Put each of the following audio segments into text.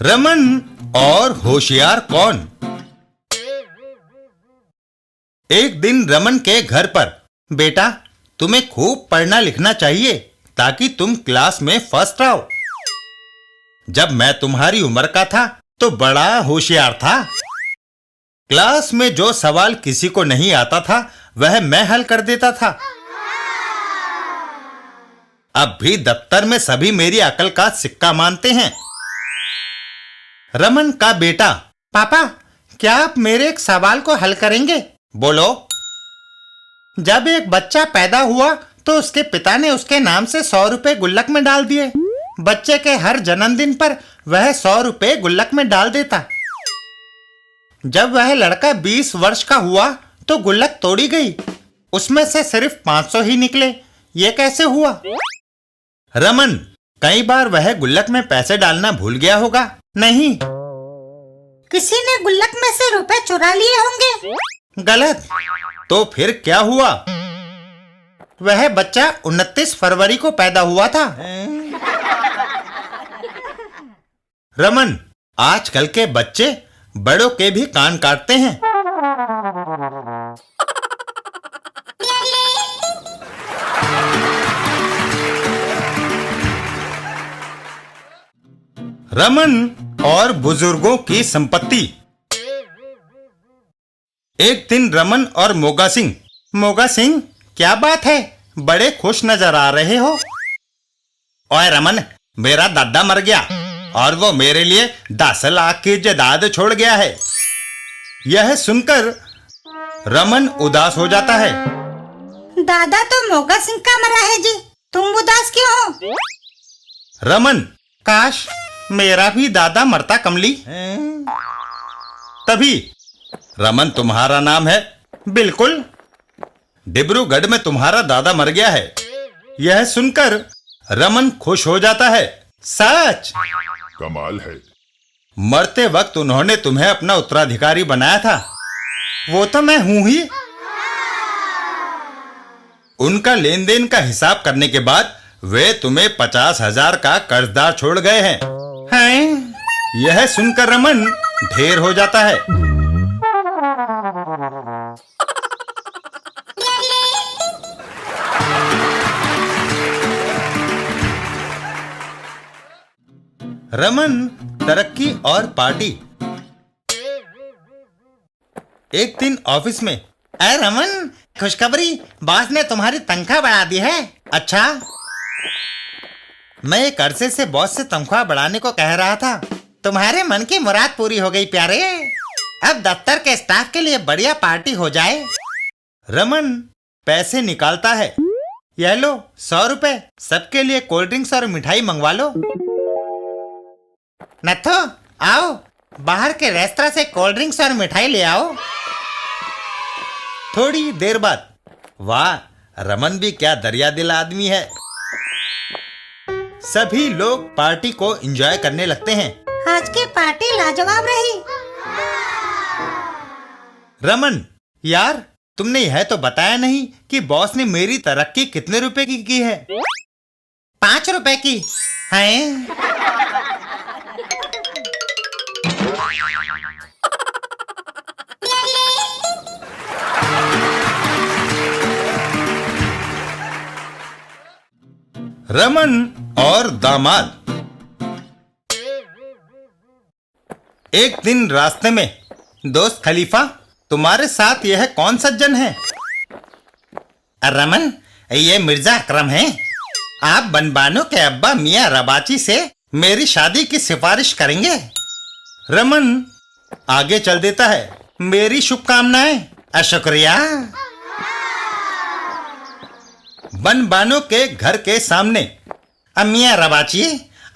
रमन और होशियार कौन। एक दिन रमन के घर पर, बेटा तुम्हें खूब पढ़ना लिखना चाहिए ताकि तुम क्लास में फर्स्ट आओ। जब मैं तुम्हारी उम्र का था तो बड़ा होशियार था। क्लास में जो सवाल किसी को नहीं आता था वह मैं हल कर देता था। अब भी दफ्तर में सभी मेरी अकल का सिक्का मानते हैं। रमन का बेटा, पापा क्या आप मेरे एक सवाल को हल करेंगे? बोलो। जब एक बच्चा पैदा हुआ तो उसके पिता ने उसके नाम से 100 रुपए गुल्लक में डाल दिए। बच्चे के हर जन्मदिन पर वह 100 रुपए गुल्लक में डाल देता। जब वह लड़का 20 वर्ष का हुआ तो गुल्लक तोड़ी गई, उसमें से सिर्फ 500 ही निकले। ये कैसे हुआ? रमन, कई बार वह गुल्लक में पैसे डालना भूल गया होगा। नहीं, किसी ने गुल्लक में से रुपए चुरा लिए होंगे। गलत। तो फिर क्या हुआ? वह बच्चा 29 फरवरी को पैदा हुआ था। रमन, आजकल के बच्चे बड़ों के भी कान काटते हैं। रमन और बुजुर्गों की संपत्ति। एक दिन रमन और मोगा सिंह, क्या बात है, बड़े खुश नजर आ रहे हो। ओए रमन, मेरा दादा मर गया और वो मेरे लिए 10 लाख की जायदाद छोड़ गया है। यह सुनकर रमन उदास हो जाता है। दादा तो मोगा सिंह का मरा है जी, तुम उदास क्यों हो? रमन, काश मेरा भी दादा मरता कमली। तभी, रमन तुम्हारा नाम है? बिल्कुल, डिब्रूगढ़ में तुम्हारा दादा मर गया है। यह सुनकर रमन खुश हो जाता है। सच? कमाल है। मरते वक्त उन्होंने तुम्हें अपना उत्तराधिकारी बनाया था। वो तो मैं हूं ही। उनका लेन देन का हिसाब करने के बाद वे तुम्हें 50,000 का कर्जदार छोड़ गए हैं। यह सुनकर रमन ढेर हो जाता है। रमन, तरक्की और पार्टी। एक दिन ऑफिस में, अरे रमन, खुशखबरी, बॉस ने तुम्हारी तनख्वाह बढ़ा दी है। अच्छा? मैं एक अरसे से बॉस से तनख्वाह बढ़ाने को कह रहा था। तुम्हारे मन की मुराद पूरी हो गई प्यारे। अब दफ्तर के स्टाफ के लिए बढ़िया पार्टी हो जाए। रमन पैसे निकालता है। यह लो 100 रुपए, सबके लिए कोल्ड ड्रिंक्स और मिठाई मंगवा लो। नथो, आओ बाहर के रेस्तरां से कोल्ड ड्रिंक्स और मिठाई ले आओ। थोड़ी देर बाद, वाह, रमन भी क्या दरिया दिल आदमी है। सभी लोग पार्टी को एंजॉय करने लगते हैं। आज की पार्टी लाजवाब रही। रमन, यार तुमने यह तो बताया नहीं कि बॉस ने मेरी तरक्की कितने रुपए की है? 5 रुपए की है। रमन और दामाद। एक दिन रास्ते में, दोस्त खलीफा, तुम्हारे साथ यह कौन सज्जन है? रमन, ये मिर्जा अकरम हैं। आप बनबानो के अब्बा मियां रबाची से मेरी शादी की सिफारिश करेंगे। रमन आगे चल देता है। मेरी शुभकामनाएं। शुक्रिया। बनबानो के घर के सामने, मियां रबाची,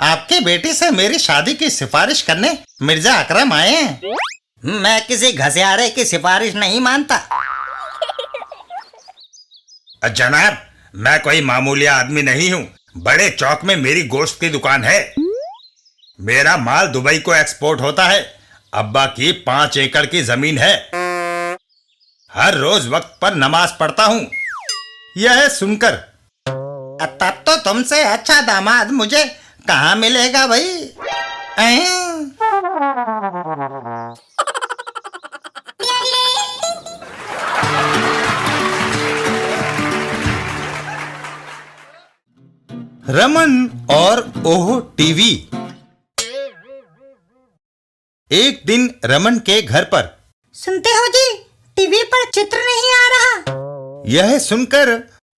आपके बेटे से मेरी शादी की सिफारिश करने मिर्जा अकरम आए हैं। मैं किसी घसियारे की सिफारिश नहीं मानता। जनाब, मैं कोई मामूली आदमी नहीं हूँ। बड़े चौक में मेरी गोश्त की दुकान है। मेरा माल दुबई को एक्सपोर्ट होता है। अब्बा की 5 एकड़ की जमीन है। हर रोज वक्त पर नमाज पढ़ता हूँ। यह सुनकर, तब तो तुमसे अच्छा दामाद मुझे कहाँ मिलेगा भाई? रमन और ओह टीवी। एक दिन रमन के घर पर। सुनते हो जी, टीवी पर चित्र नहीं आ रहा। यह सुनकर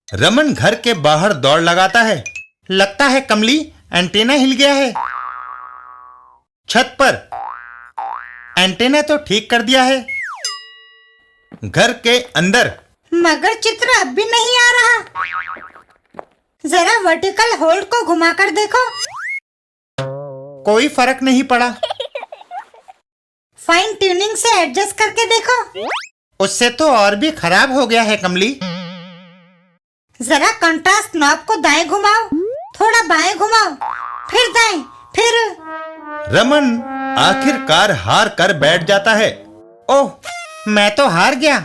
रमन घर के बाहर दौड़ लगाता है। लगता है कमली एंटीना हिल गया है। छत पर एंटीना तो ठीक कर दिया है। घर के अंदर मगर चित्र अब भी नहीं आ रहा। जरा वर्टिकल होल्ड को घुमाकर देखो। कोई फर्क नहीं पड़ा। फाइन ट्यूनिंग से एडजस्ट करके देखो। उससे तो और भी खराब हो गया है कमली। जरा कंट्रास्ट नॉब को दाएं घुमाओ, थोड़ा बाएं घुमाओ, फिर दाएं, फिर। रमन आखिरकार हार कर बैठ जाता है। ओह, मैं तो हार गया।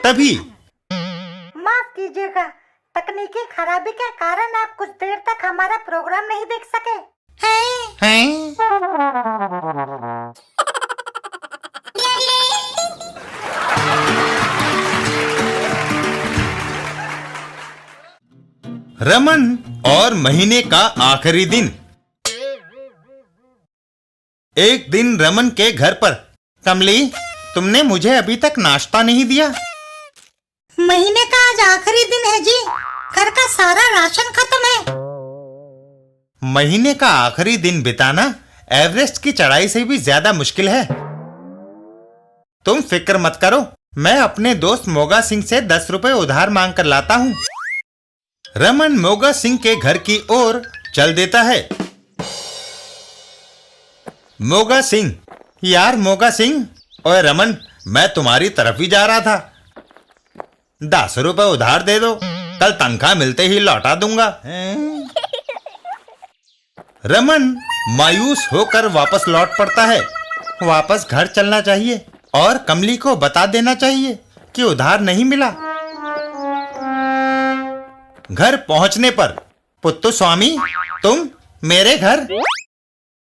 तभी माफ कीजिएगा, तकनीकी खराबी के कारण आप कुछ देर तक हमारा प्रोग्राम नहीं देख सके हैं। रमन और महीने का आखिरी दिन। एक दिन रमन के घर पर। कमली, तुमने मुझे अभी तक नाश्ता नहीं दिया। महीने का आज आखिरी दिन है जी, घर का सारा राशन खत्म है। महीने का आखिरी दिन बिताना एवरेस्ट की चढ़ाई से भी ज्यादा मुश्किल है। तुम फिक्र मत करो, मैं अपने दोस्त मोगा सिंह से 10 रुपए उधार मांग कर लाता हूँ। रमन मोगा सिंह के घर की ओर चल देता है। मोगा सिंह, यार मोगा सिंह, ओए रमन, मैं तुम्हारी तरफ ही जा रहा था। 10 रुपए उधार दे दो, कल तनख्वाह मिलते ही लौटा दूंगा। रमन मायूस होकर वापस लौट पड़ता है। वापस घर चलना चाहिए और कमली को बता देना चाहिए कि उधार नहीं मिला। घर पहुंचने पर, पुत्तु स्वामी, तुम मेरे घर।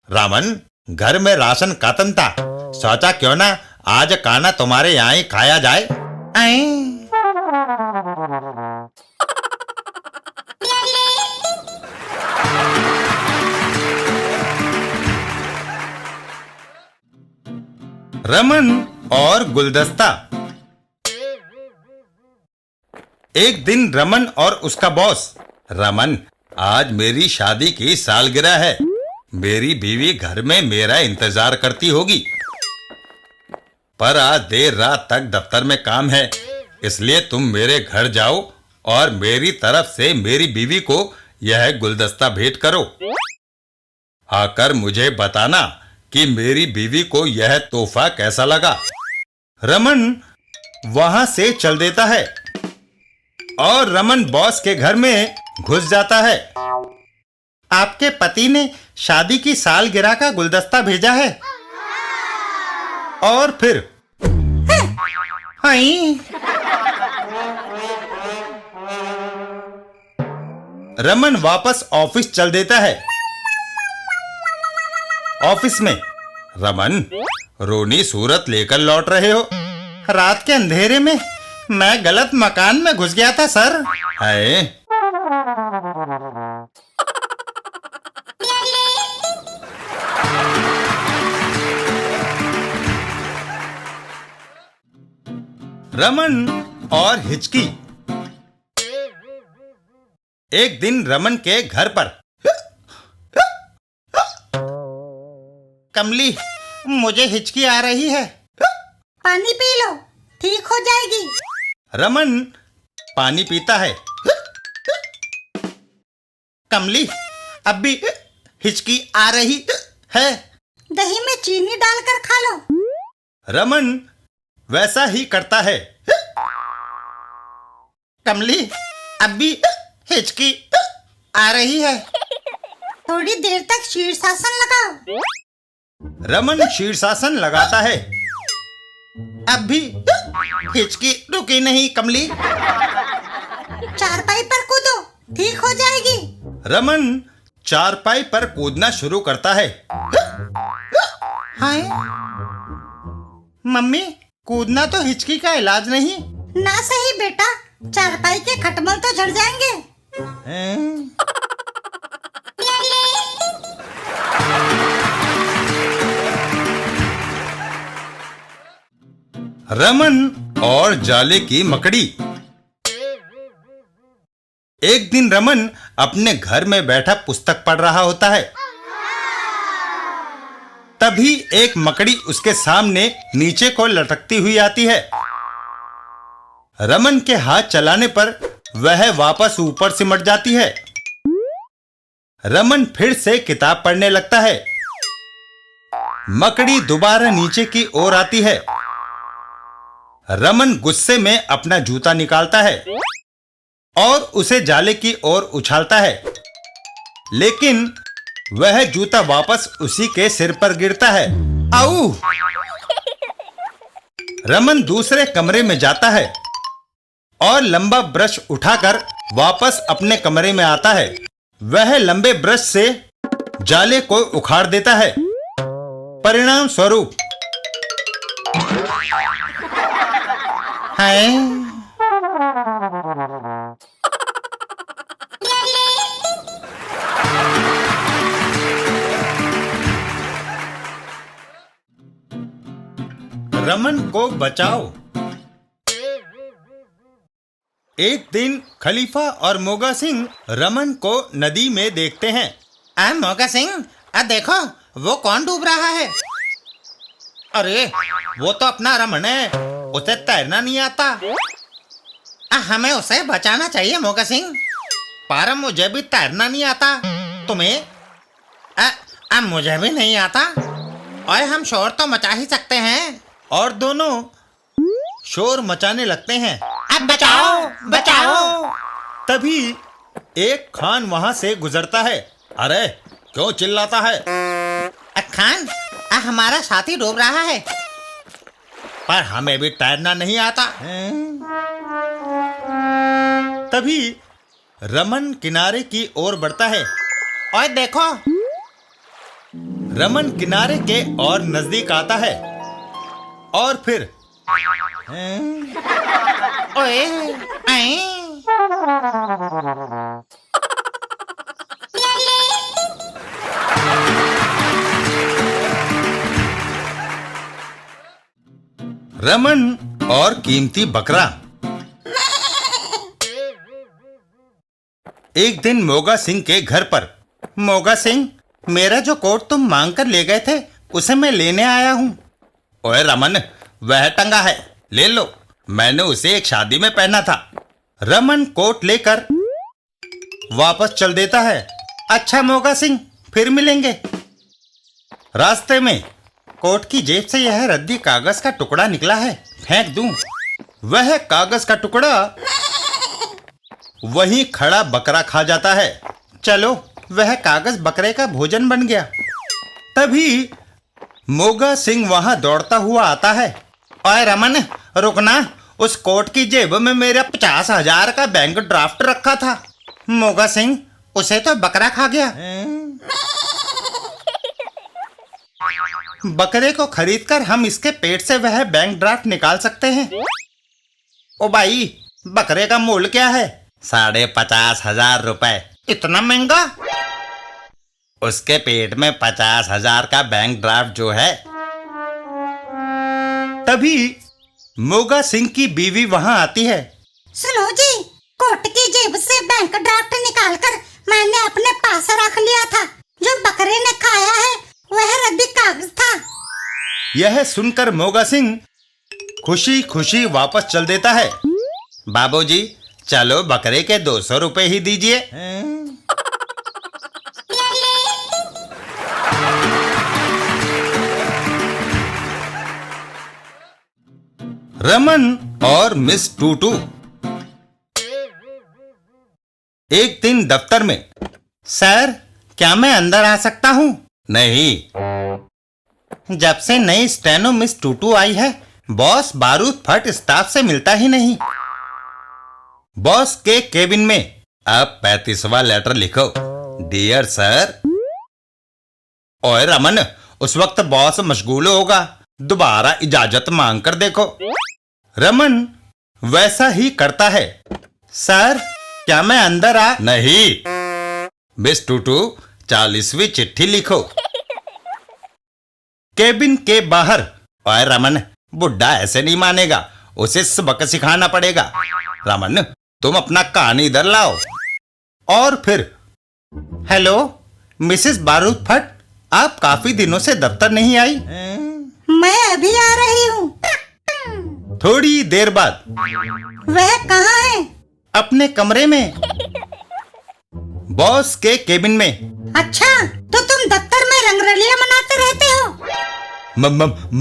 रामन, घर में राशन खत्म था, सोचा क्यों ना आज खाना तुम्हारे यहाँ ही खाया जाए। रमन और गुलदस्ता। एक दिन रमन और उसका बॉस। रमन, आज मेरी शादी की सालगिरह है। मेरी बीवी घर में मेरा इंतजार करती होगी, पर आज देर रात तक दफ्तर में काम है, इसलिए तुम मेरे घर जाओ और मेरी तरफ से मेरी बीवी को यह गुलदस्ता भेंट करो। आकर मुझे बताना कि मेरी बीवी को यह तोहफा कैसा लगा। रमन वहां से चल देता है और रमन बॉस के घर में घुस जाता है। आपके पति ने शादी की सालगिरह का गुलदस्ता भेजा है। और फिर रमन वापस ऑफिस चल देता है। ऑफिस में रमन, रोनी सूरत लेकर लौट रहे हो। रात के अंधेरे में मैं गलत मकान में घुस गया था सर। है रमन और हिचकी। एक दिन रमन के घर पर। कमली, मुझे हिचकी आ रही है। पानी पी लो, ठीक हो जाएगी। रमन पानी पीता है। कमली, अब भी हिचकी आ रही है। दही में चीनी डालकर खा लो। रमन वैसा ही करता है। कमली, अब भी हिचकी आ रही है। थोड़ी देर तक शीर्षासन लगाओ। रमन शीर्षासन लगाता है। अब भी हिचकी रुकी नहीं। कमली, चारपाई पर कूदो, ठीक हो जाएगी। रमन चारपाई पर कूदना शुरू करता है। हाय मम्मी, कूदना तो हिचकी का इलाज नहीं। ना सही बेटा, चारपाई के खटमल तो झड़ जाएंगे। रमन और जाले की मकड़ी। एक दिन रमन अपने घर में बैठा पुस्तक पढ़ रहा होता है। तभी एक मकड़ी उसके सामने नीचे को लटकती हुई आती है। रमन के हाथ चलाने पर वह वापस ऊपर सिमट जाती है। रमन फिर से किताब पढ़ने लगता है। मकड़ी दोबारा नीचे की ओर आती है। रमन गुस्से में अपना जूता निकालता है और उसे जाले की ओर उछालता है, लेकिन वह जूता वापस उसी के सिर पर गिरता है। आऊ! रमन दूसरे कमरे में जाता है और लंबा ब्रश उठाकर वापस अपने कमरे में आता है। वह लंबे ब्रश से जाले को उखाड़ देता है। परिणाम स्वरूप है रमन को बचाओ। एक दिन खलीफा और मोगा सिंह रमन को नदी में देखते हैं। मोगा सिंह, देखो वो कौन डूब रहा है। अरे वो तो अपना रमन है, उसे तैरना नहीं आता। हमें उसे बचाना चाहिए मोगा सिंह, पर मुझे भी तैरना नहीं आता। तुम्हें? मुझे भी नहीं आता। और हम शोर तो मचा ही सकते हैं। और दोनों शोर मचाने लगते हैं। अब बचाओ बचाओ। तभी एक खान वहां से गुजरता है। अरे क्यों चिल्लाता है? खान, हमारा साथी डूब रहा है, पर हमें भी तैरना नहीं आता। तभी रमन किनारे की ओर बढ़ता है। और देखो, रमन किनारे के और नजदीक आता है और फिर ओए रमन और कीमती बकरा। एक दिन मोगा सिंह के घर पर। मोगा सिंह, मेरा जो कोट तुम मांग कर ले गए थे उसे मैं लेने आया हूं। ओए रमन, वह टंगा है, ले लो, मैंने उसे एक शादी में पहना था। रमन कोट लेकर वापस चल देता है। अच्छा मोगा सिंह, फिर मिलेंगे। रास्ते में कोट की जेब से यह रद्दी कागज का टुकड़ा निकला है, फेंक दूं। वह कागज का टुकड़ा वहीं खड़ा बकरा खा जाता है। चलो, वह कागज बकरे का भोजन बन गया। तभी मोगा सिंह वहां दौड़ता हुआ आता है। ओए रमन, रुकना, उस कोट की जेब में मेरा 50,000 का बैंक ड्राफ्ट रखा था। मोगा सिंह, उसे तो बकरा खा गया। बकरे को खरीदकर हम इसके पेट से वह बैंक ड्राफ्ट निकाल सकते हैं। ओ भाई, बकरे का मूल्य क्या है? 50,500 रुपए। इतना महंगा? उसके पेट में 50,000 का बैंक ड्राफ्ट जो है। तभी मोगा सिंह की बीवी वहां आती है। सुनो जी, कोट की जेब से बैंक ड्राफ्ट निकालकर मैंने अपने पास रख लिया था। जो बकरे ने खाया है वह रद्दी कागज था। यह सुनकर मोगा सिंह खुशी खुशी वापस चल देता है। बाबूजी, चलो बकरे के 200 रुपए ही दीजिए। रमन और मिस टूटू। एक दिन दफ्तर में। सर, क्या मैं अंदर आ सकता हूं? नहीं। जब से नई स्टेनो मिस टूटू आई है, बॉस बारूद फट स्टाफ से मिलता ही नहीं। बॉस के केबिन में। अब 35वां लेटर लिखो। Dear sir. ओए रमन, उस वक्त बॉस मशगूल होगा, दोबारा इजाजत मांग कर देखो। रमन वैसा ही करता है। सर, क्या मैं अंदर आ? नहीं। मिस टूटू 40वीं चिट्ठी लिखो। केबिन के बाहर। ओए रमन, बुड्ढा ऐसे नहीं मानेगा, उसे सबक सिखाना पड़ेगा। रमन, तुम अपना कान इधर लाओ। और फिर, हेलो मिसेस बारूद भट्ट, आप काफी दिनों से दफ्तर नहीं आई। मैं अभी आ रही हूँ। थोड़ी देर बाद, वह कहाँ है? अपने कमरे में, बॉस के केबिन में। अच्छा, तो तुम दफ्तर में रंगरलियां मनाते रहते हो?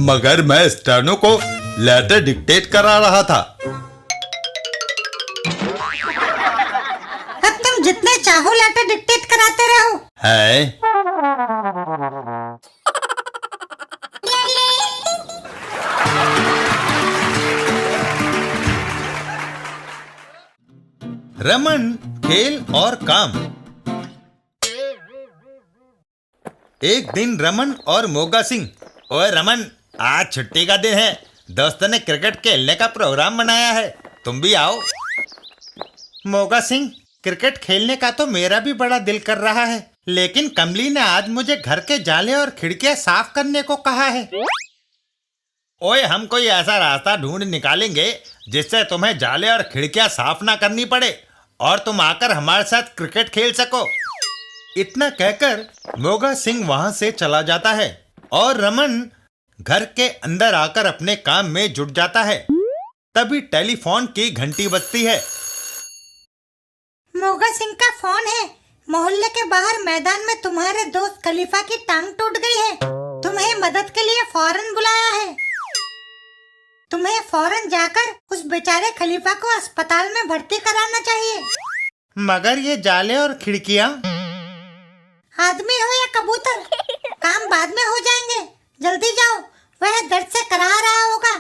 मगर मैं स्टेनो को लेटर डिक्टेट करा रहा था। अब तुम जितने चाहो लेटर डिक्टेट कराते रहो। है रमन, खेल और काम। एक दिन रमन और मोगा सिंह। ओए रमन, आज छुट्टी का दिन है, दोस्तों ने क्रिकेट खेलने का प्रोग्राम बनाया है, तुम भी आओ। मोगा सिंह, क्रिकेट खेलने का तो मेरा भी बड़ा दिल कर रहा है, लेकिन कमली ने आज मुझे घर के जाले और खिड़कियां साफ करने को कहा है। ओए, हम कोई ऐसा रास्ता ढूंढ निकालेंगे जिससे तुम्हें जाले और खिड़कियां साफ ना करनी पड़े और तुम आकर हमारे साथ क्रिकेट खेल सको। इतना कहकर मोगा सिंह वहां से चला जाता है और रमन घर के अंदर आकर अपने काम में जुट जाता है। तभी टेलीफोन की घंटी बजती है। मोगा सिंह का फोन है। मोहल्ले के बाहर मैदान में तुम्हारे दोस्त खलीफा की टांग टूट गई है। तुम्हें मदद के लिए फौरन बुलाया है। तुम्हें फौरन जाकर उस बेचारे खलीफा को अस्पताल में भर्ती कराना चाहिए। मगर ये जाले और खिड़कियां? आदमी हो या कबूतर, काम बाद में हो जाएंगे। जल्दी जाओ, वह दर्द से करा रहा होगा।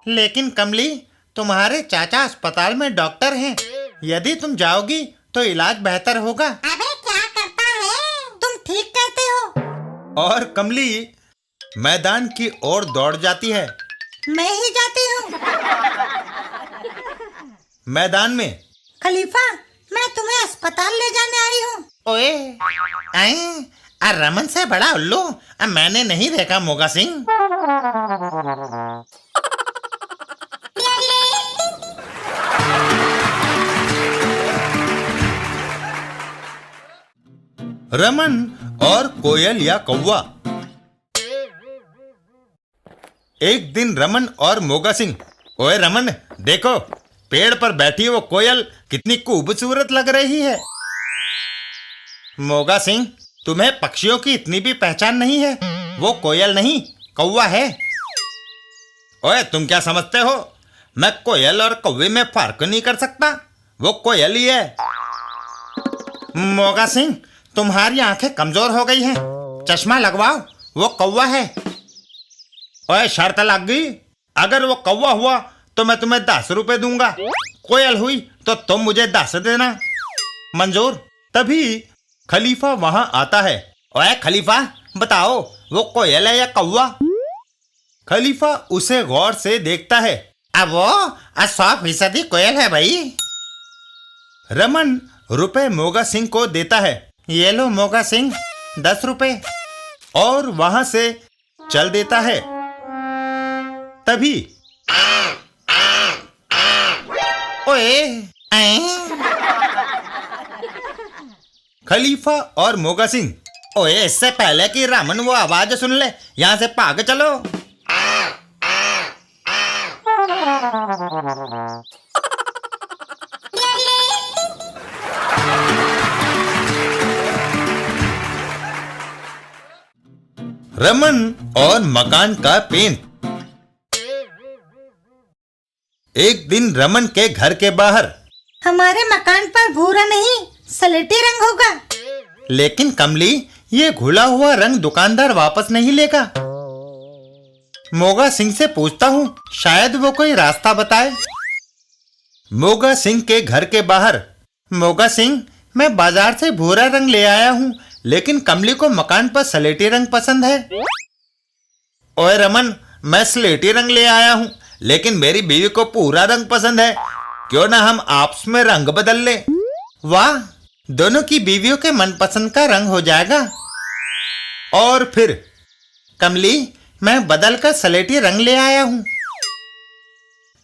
लेकिन कमली, तुम्हारे चाचा अस्पताल में डॉक्टर हैं। यदि तुम जाओगी तो इलाज बेहतर होगा। अबे क्या करता है? तुम ठीक कहते हो। और कमली मैदान की ओर दौड़ जाती है। मैं ही जाती हूँ। मैदान में, खलीफा, मैं तुम्हें अस्पताल ले जाने आई हूँ। ओए, रमन से बड़ा उल्लू मैंने नहीं देखा मोगा सिंह। रमन और कोयल या कौवा। एक दिन रमन और मोगा सिंह। ओए रमन, देखो पेड़ पर बैठी वो कोयल कितनी खूबसूरत लग रही है। मोगा सिंह, तुम्हें पक्षियों की इतनी भी पहचान नहीं है। वो कोयल नहीं, कौवा है। ओए, तुम क्या समझते हो? मैं कोयल और कौवे में फर्क नहीं कर सकता, वो कोयल ही है। मोगा सिंह, तुम्हारी आंखें कमजोर हो गई हैं। चश्मा लगवाओ, वो कौवा है। ओए, शर्त लग गई। अगर वो कौवा हुआ तो मैं तुम्हें 10 रुपए दूंगा, कोयल हुई तो तुम मुझे 10 देना। मंजूर। तभी खलीफा वहां आता है। ओए खलीफा, बताओ वो कोयल है या कौवा? खलीफा उसे गौर से देखता है। अब वो 100% कोयल है भाई। रमन रुपए मोगा सिंह को देता है। ये लो मोगा सिंह, 10 रुपए। और वहां से चल देता है। तभी ओए, खलीफा और मोगा सिंह। ओए, इससे पहले कि रमन वो आवाज सुन ले, यहां से भाग चलो। रमन और मकान का पेंट। एक दिन रमन के घर के बाहर। हमारे मकान पर भूरा नहीं, सलेटी रंग होगा। लेकिन कमली, ये घुला हुआ रंग दुकानदार वापस नहीं लेगा। मोगा सिंह से पूछता हूँ, शायद वो कोई रास्ता बताए। मोगा सिंह के घर के बाहर। मोगा सिंह, मैं बाजार से भूरा रंग ले आया हूँ, लेकिन कमली को मकान पर सलेटी रंग पसंद है। ओए रमन, मैं स्लेटी रंग ले आया हूं, लेकिन मेरी बीवी को पूरा रंग पसंद है। क्यों ना हम आपस में रंग बदल ले। वाह, दोनों की बीवियों के मनपसंद का रंग हो जाएगा। और फिर कमली, मैं बदल कर सलेटी रंग ले आया हूँ।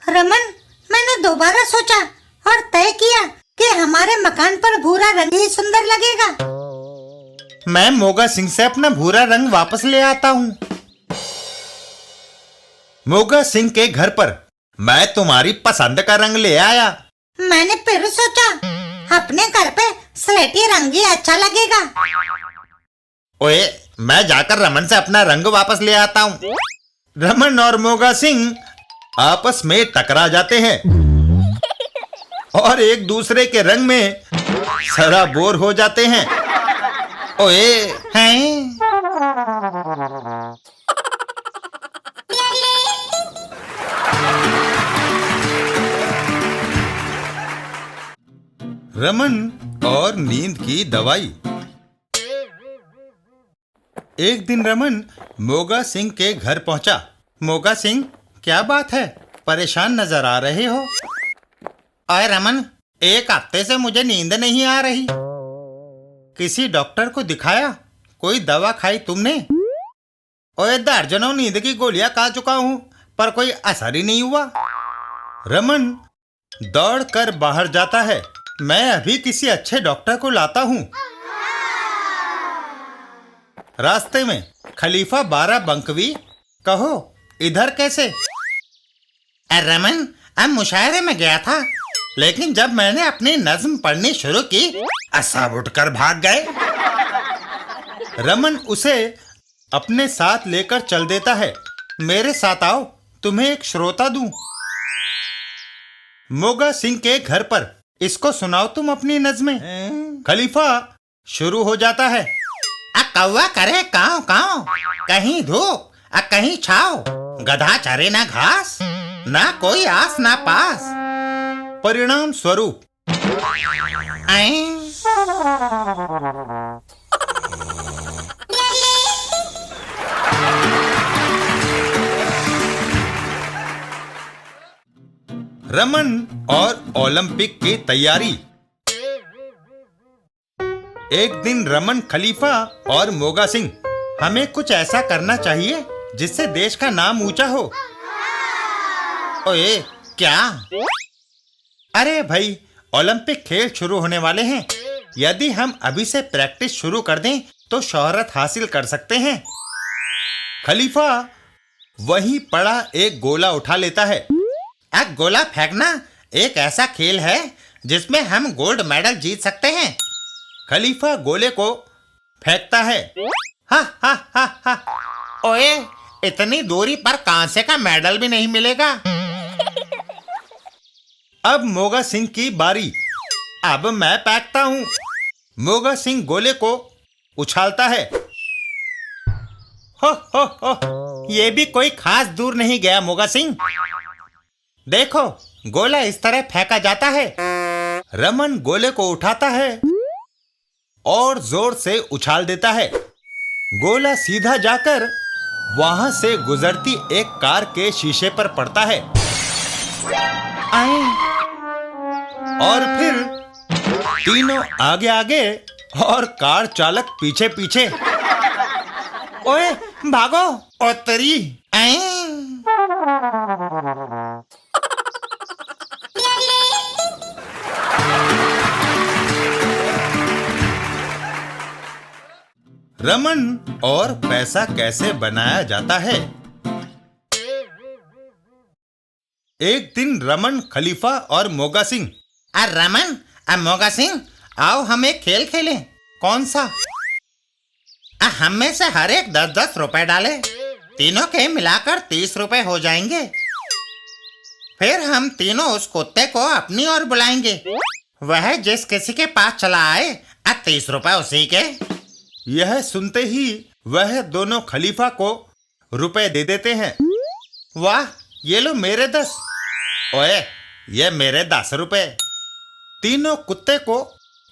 रमन, मैंने दोबारा सोचा और तय किया कि हमारे मकान पर भूरा रंग ही सुंदर लगेगा। मैं मोगा सिंह से अपना भूरा रंग वापस ले आता हूँ। मोगा सिंह के घर पर मैं तुम्हारी पसंद का रंग ले आया। मैंने फिर सोचा अपने घर पे स्लेटी रंग ही अच्छा लगेगा। ओए, मैं जाकर रमन से अपना रंग वापस ले आता हूँ। रमन और मोगा सिंह आपस में टकरा जाते हैं और एक दूसरे के रंग में सराबोर हो जाते हैं। ओए, हैं? रमन और नींद की दवाई। एक दिन रमन मोगा सिंह के घर पहुंचा। मोगा सिंह, क्या बात है? परेशान नजर आ रहे हो। अरे रमन, एक हफ्ते से मुझे नींद नहीं आ रही। किसी डॉक्टर को दिखाया? कोई दवा खाई तुमने? ओए, दर्जनों नींद की गोलियां खा चुका हूं, पर कोई असर ही नहीं हुआ। रमन दौड़ कर बाहर जाता है। मैं अभी किसी अच्छे डॉक्टर को लाता हूँ। रास्ते में खलीफा बाराबंकवी, कहो इधर कैसे? रमन, अब मुशायरे में गया था, लेकिन जब मैंने अपनी नज्म पढ़नी शुरू की, सब उठकर भाग गए। रमन उसे अपने साथ लेकर चल देता है। मेरे साथ आओ, तुम्हें एक श्रोता दूं। मोगा सिंह के घर पर, इसको सुनाओ तुम अपनी नज़्में। खलीफा शुरू हो जाता है। कौवा करे काव काव, कहीं धूप कहीं छाव, गधा चरे ना घास, ना कोई आस ना पास, परिणाम स्वरूप रमन और ओलंपिक की तैयारी। एक दिन रमन, खलीफा और मोगा सिंह, हमें कुछ ऐसा करना चाहिए जिससे देश का नाम ऊंचा हो। ओए, क्या? अरे भाई, ओलंपिक खेल शुरू होने वाले हैं। यदि हम अभी से प्रैक्टिस शुरू कर दें तो शोहरत हासिल कर सकते हैं। खलीफा वहीं पड़ा एक गोला उठा लेता है। गोला फेंकना एक ऐसा खेल है जिसमें हम गोल्ड मेडल जीत सकते हैं। खलीफा गोले को फेंकता है। हा हा हा हा। ओए, इतनी दूरी पर कांसे का मेडल भी नहीं मिलेगा। अब मोगा सिंह की बारी। अब मैं फेंकता हूं। मोगा सिंह गोले को उछालता है। हो, ये भी कोई खास दूर नहीं गया मोगा सिंह। देखो, गोला इस तरह फेंका जाता है। रमन गोले को उठाता है और जोर से उछाल देता है। गोला सीधा जाकर वहां से गुजरती एक कार के शीशे पर पड़ता है। और फिर तीनों आगे आगे और कार चालक पीछे पीछे। ओए, भागो। और तेरी रमन और पैसा कैसे बनाया जाता है। एक दिन रमन, खलीफा और मोगा सिंह, रमन, मोगा सिंह, आओ हम एक खेल खेलें। कौन सा? हम में से हर एक 10-10 रुपए डाले, तीनों के मिलाकर 30 रुपए हो जाएंगे। फिर हम तीनों उस कुत्ते को अपनी ओर बुलाएंगे। वह जिस किसी के पास चला आए, 30 रुपए उसी के। यह सुनते ही वह दोनों खलीफा को रुपए दे देते हैं। वाह, ये लो मेरे 10। ओए, ये मेरे 10 रुपए। तीनों कुत्ते को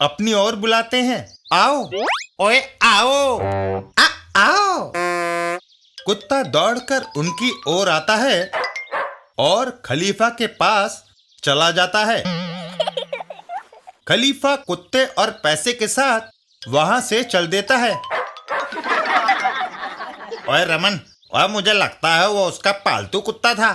अपनी ओर बुलाते हैं। आओ। ओए, आओ। आओ। कुत्ता दौड़कर उनकी ओर आता है और खलीफा के पास चला जाता है। खलीफा कुत्ते और पैसे के साथ वहां से चल देता है। ओए रमन, और मुझे लगता है वो उसका पालतू कुत्ता था।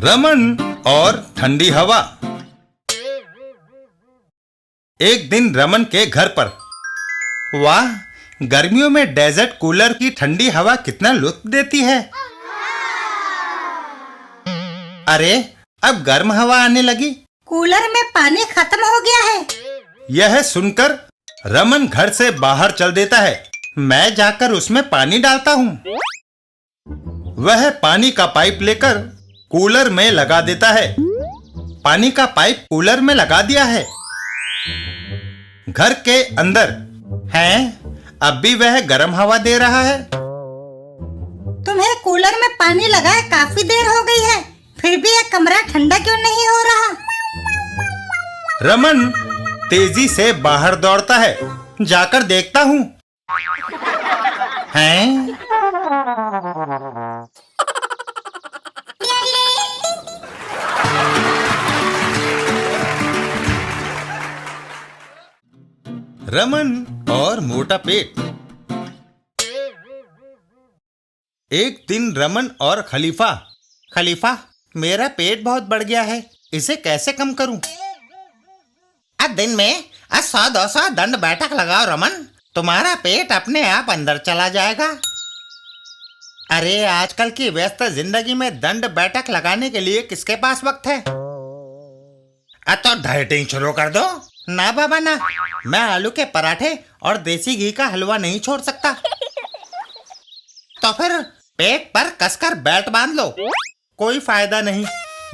रमन और ठंडी हवा। एक दिन रमन के घर पर, वाह, गर्मियों में डेजर्ट कूलर की ठंडी हवा कितना लुत्फ देती है। अरे, अब गर्म हवा आने लगी। कूलर में पानी खत्म हो गया है। यह सुनकर रमन घर से बाहर चल देता है। मैं जाकर उसमें पानी डालता हूँ। वह पानी का पाइप लेकर कूलर में लगा देता है। पानी का पाइप कूलर में लगा दिया है। घर के अंदर हैं? अब भी वह गर्म हवा दे रहा है। तुम्हें कूलर में पानी लगाए काफी देर हो गई है, फिर भी यह कमरा ठंडा क्यों नहीं हो रहा? रमन तेजी से बाहर दौड़ता है। जाकर देखता हूँ। हैं? रमन और मोटा पेट। एक दिन रमन और खलीफा। खलीफा, मेरा पेट बहुत बढ़ गया है, इसे कैसे कम करूं? दिन में 100-200 दंड बैठक लगाओ रमन, तुम्हारा पेट अपने आप अंदर चला जाएगा। अरे, आजकल की व्यस्त जिंदगी में दंड बैठक लगाने के लिए किसके पास वक्त है? तो डाइटिंग शुरू कर दो। ना बाबा ना, मैं आलू के पराठे और देसी घी का हलवा नहीं छोड़ सकता। तो फिर पेट पर कसकर बेल्ट बांध लो। कोई फायदा नहीं,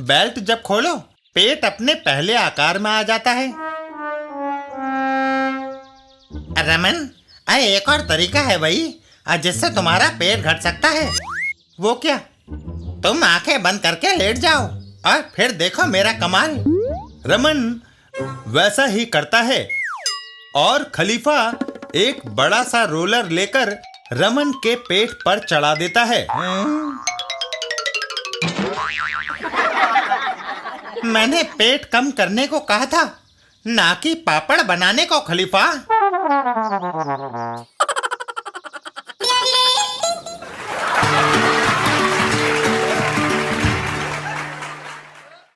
बेल्ट जब खोलो पेट अपने पहले आकार में आ जाता है। रमन, एक और तरीका है भाई, जिससे तुम्हारा पेट घट सकता है। वो क्या? तुम आंखें बंद करके लेट जाओ और फिर देखो मेरा कमाल। रमन वैसा ही करता है और खलीफा एक बड़ा सा रोलर लेकर रमन के पेट पर चढ़ा देता है। मैंने पेट कम करने को कहा था, ना कि पापड़ बनाने को खलीफा।